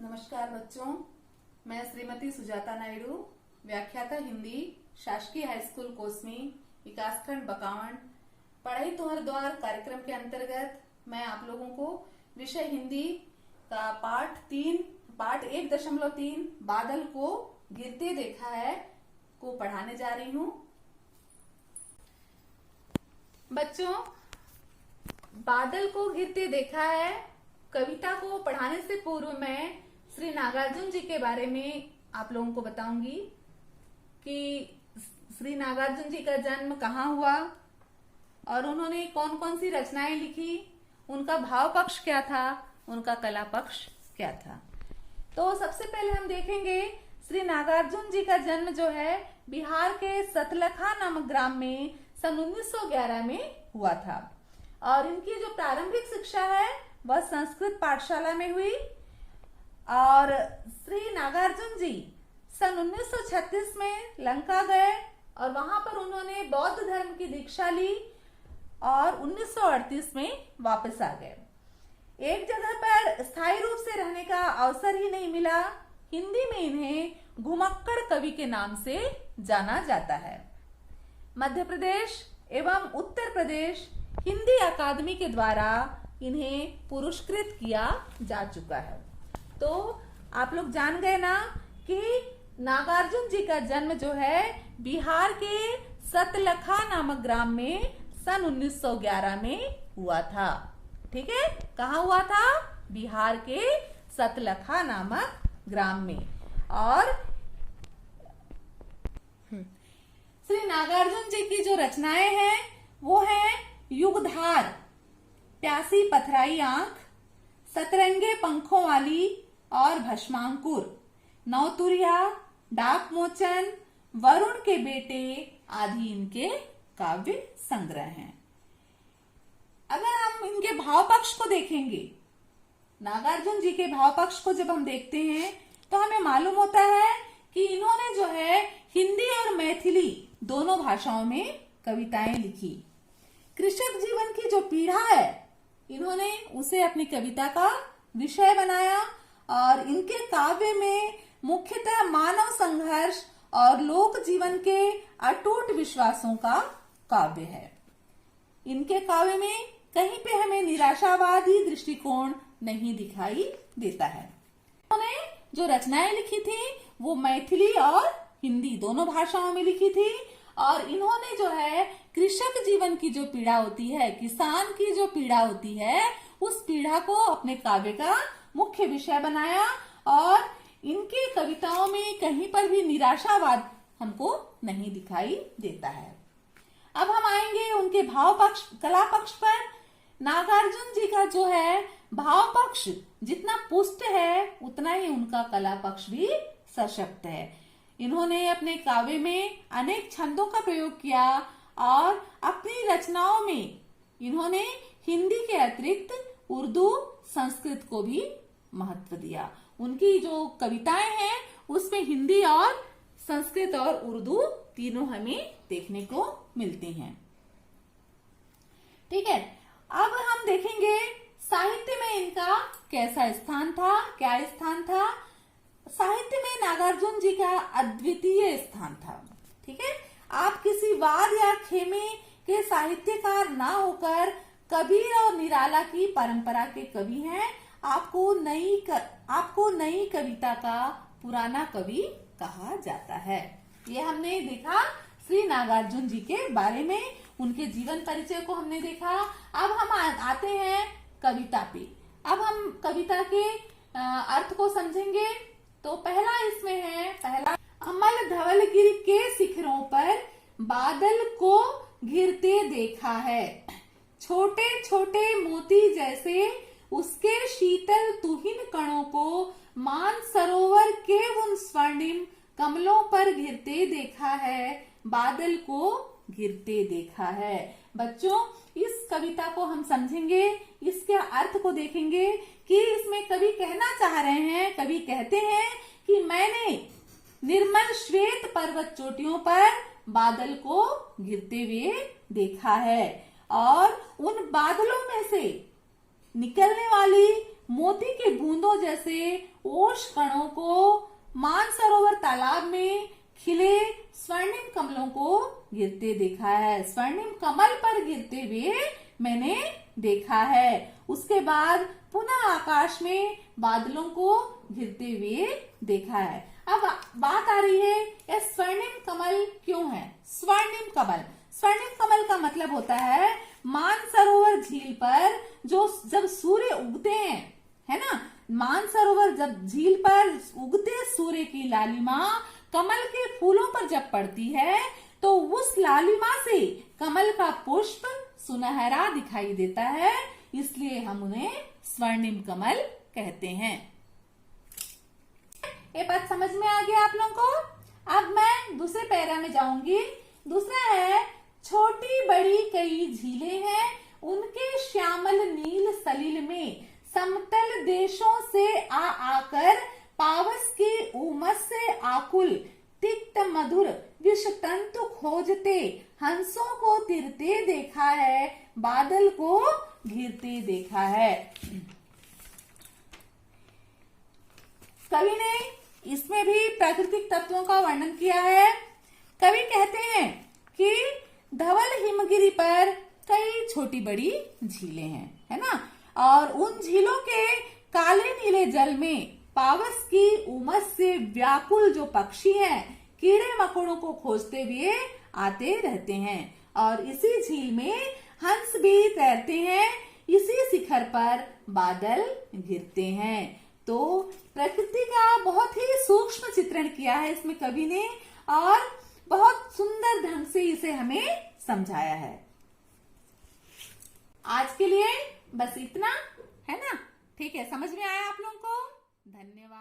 नमस्कार बच्चों, मैं श्रीमती सुजाता नायडू, व्याख्याता हिंदी, शासकीय हाई स्कूल कोसमी, विकासखंड बकावंड, पढ़ाई तुम्हारे द्वार कार्यक्रम के अंतर्गत मैं आप लोगों को विषय हिंदी का पाठ 1.3 बादल को गिरते देखा है को पढ़ाने जा रही हूँ। बच्चों, बादल को गिरते देखा है कविता को पढ़ाने से पूर्व मैं श्री नागार्जुन जी के बारे में आप लोगों को बताऊंगी कि श्री नागार्जुन जी का जन्म कहाँ हुआ और उन्होंने कौन कौन सी रचनाएं लिखी, उनका भाव पक्ष क्या था, उनका कला पक्ष क्या था। तो सबसे पहले हम देखेंगे श्री नागार्जुन जी का जन्म जो है बिहार के सतलखा नामक ग्राम में सन 1911 में हुआ था और इनकी जो प्रारंभिक शिक्षा है वह संस्कृत पाठशाला में हुई। और श्री नागार्जुन जी सन 1936 में लंका गए और वहां पर उन्होंने बौद्ध धर्म की दीक्षा ली और 1938 में वापस आ गए। एक जगह पर स्थायी रूप से रहने का अवसर ही नहीं मिला। हिंदी में इन्हें घुमक्कड़ कवि के नाम से जाना जाता है। मध्य प्रदेश एवं उत्तर प्रदेश हिंदी अकादमी के द्वारा इन्हें पुरस्कृत किया जा चुका है। तो आप लोग जान गए ना कि नागार्जुन जी का जन्म जो है बिहार के सतलखा नामक ग्राम में सन 1911 में हुआ था। ठीक है, कहाँ हुआ था? बिहार के सतलखा नामक ग्राम में। और श्री नागार्जुन जी की जो रचनाएं हैं वो है युगधार, प्यासी पथराई आंख, सतरंगे पंखों वाली और भस्मांकुर, नौतुरिया, डाक मोचन, वरुण के बेटे आदि इनके काव्य संग्रह हैं। अगर हम इनके भाव पक्ष को देखेंगे, नागार्जुन जी के भाव पक्ष को जब हम देखते हैं तो हमें मालूम होता है कि इन्होंने जो है हिंदी और मैथिली दोनों भाषाओं में कविताएं लिखी। कृषक जीवन की जो पीड़ा है इन्होंने उसे अपनी कविता का विषय बनाया और इनके काव्य में मुख्यतः मानव संघर्ष और लोक जीवन के अटूट विश्वासों का काव्य है। इनके काव्य में कहीं पे हमें निराशावादी दृष्टिकोण नहीं दिखाई देता है। उन्होंने जो रचनाएं लिखी थी वो मैथिली और हिंदी दोनों भाषाओं में लिखी थी और इन्होंने जो है कृषक जीवन की जो पीड़ा होती है, किसान की जो पीड़ा होती है, उस पीड़ा को अपने काव्य का मुख्य विषय बनाया और इनकी कविताओं में कहीं पर भी निराशावाद हमको नहीं दिखाई देता है। अब हम आएंगे उनके भाव पक्ष, कला पक्ष पर। नागार्जुन जी का जो है भाव पक्ष जितना पुष्ट है उतना ही उनका कला पक्ष भी सशक्त है। इन्होंने अपने काव्य में अनेक छंदों का प्रयोग किया और अपनी रचनाओं में इन्होंने हिंदी के अतिरिक्त उर्दू, संस्कृत को भी महत्व दिया। उनकी जो कविताएं हैं उसमें हिंदी और संस्कृत और उर्दू तीनों हमें देखने को मिलती हैं। ठीक है, अब हम देखेंगे साहित्य में इनका कैसा स्थान था, क्या स्थान था। साहित्य में नागार्जुन जी का अद्वितीय स्थान था। ठीक है, आप किसी वाद या खेमे के साहित्यकार ना होकर कबीर और निराला की परंपरा के कवि हैं। आपको नई कविता का पुराना कवि कहा जाता है। ये हमने देखा श्री नागार्जुन जी के बारे में, उनके जीवन परिचय को हमने देखा। अब हम आते हैं कविता पे। अब हम कविता के अर्थ को समझेंगे। तो पहला इसमें है, अमल धवलगिरी के शिखरों पर बादल को घिरते देखा है, छोटे छोटे मोती जैसे उसके शीतल तुहिन कणों को मान सरोवर के उन स्वर्णिम कमलों पर घिरते देखा है, बादल को घिरते देखा है। बच्चों, इस कविता को हम समझेंगे, इसके अर्थ को देखेंगे कि इसमें कवि कहना चाह रहे हैं। कवि कहते हैं कि मैंने निर्मल श्वेत पर्वत चोटियों पर बादल को घिरते हुए देखा है और उन बादलों में से निकलने वाली मोती की बूंदों जैसे ओश कणों को मानसरोवर तालाब में खिले स्वर्णिम कमलों को गिरते देखा है। स्वर्णिम कमल पर गिरते हुए मैंने देखा है। उसके बाद पुनः आकाश में बादलों को गिरते हुए देखा है। अब बात आ रही है यह स्वर्णिम कमल क्यों है? स्वर्णिम कमल, स्वर्णिम कमल का मतलब होता है मानसरोवर झील पर जो जब सूर्य उगते हैं, है ना, मानसरोवर जब झील पर उगते सूर्य की लालिमा कमल के फूलों पर जब पड़ती है तो उस लालिमा से कमल का पुष्प सुनहरा दिखाई देता है, इसलिए हम उन्हें स्वर्णिम कमल कहते हैं। ये बात समझ में आ गया आप लोगों को? अब मैं दूसरे पैरा में जाऊंगी। दूसरा है छोटी बड़ी कई झीलें हैं, उनके श्यामल नील सलिल में समतल देशों से आकर पावस की उमस से आकुल तिक्त मधुर विषतंतु खोजते हंसों को तिरते देखा है, बादल को घिरते देखा है। कवि ने इसमें भी प्राकृतिक तत्वों का वर्णन किया है। कवि कहते हैं कि धवल हिमगिरी पर कई छोटी बड़ी झीलें हैं, है ना, और उन झीलों के काले नीले जल में पावस की उमस से व्याकुल जो पक्षी हैं कीड़े मकोड़ों को खोजते हुए आते रहते हैं, और इसी झील में हंस भी तैरते हैं, इसी शिखर पर बादल गिरते हैं। तो प्रकृति का बहुत ही सूक्ष्म चित्रण किया है इसमें कवि ने, और बहुत सुंदर ढंग से इसे हमें समझाया है। आज के लिए बस इतना, है ना? ठीक है, समझ में आया आप लोगों को? धन्यवाद।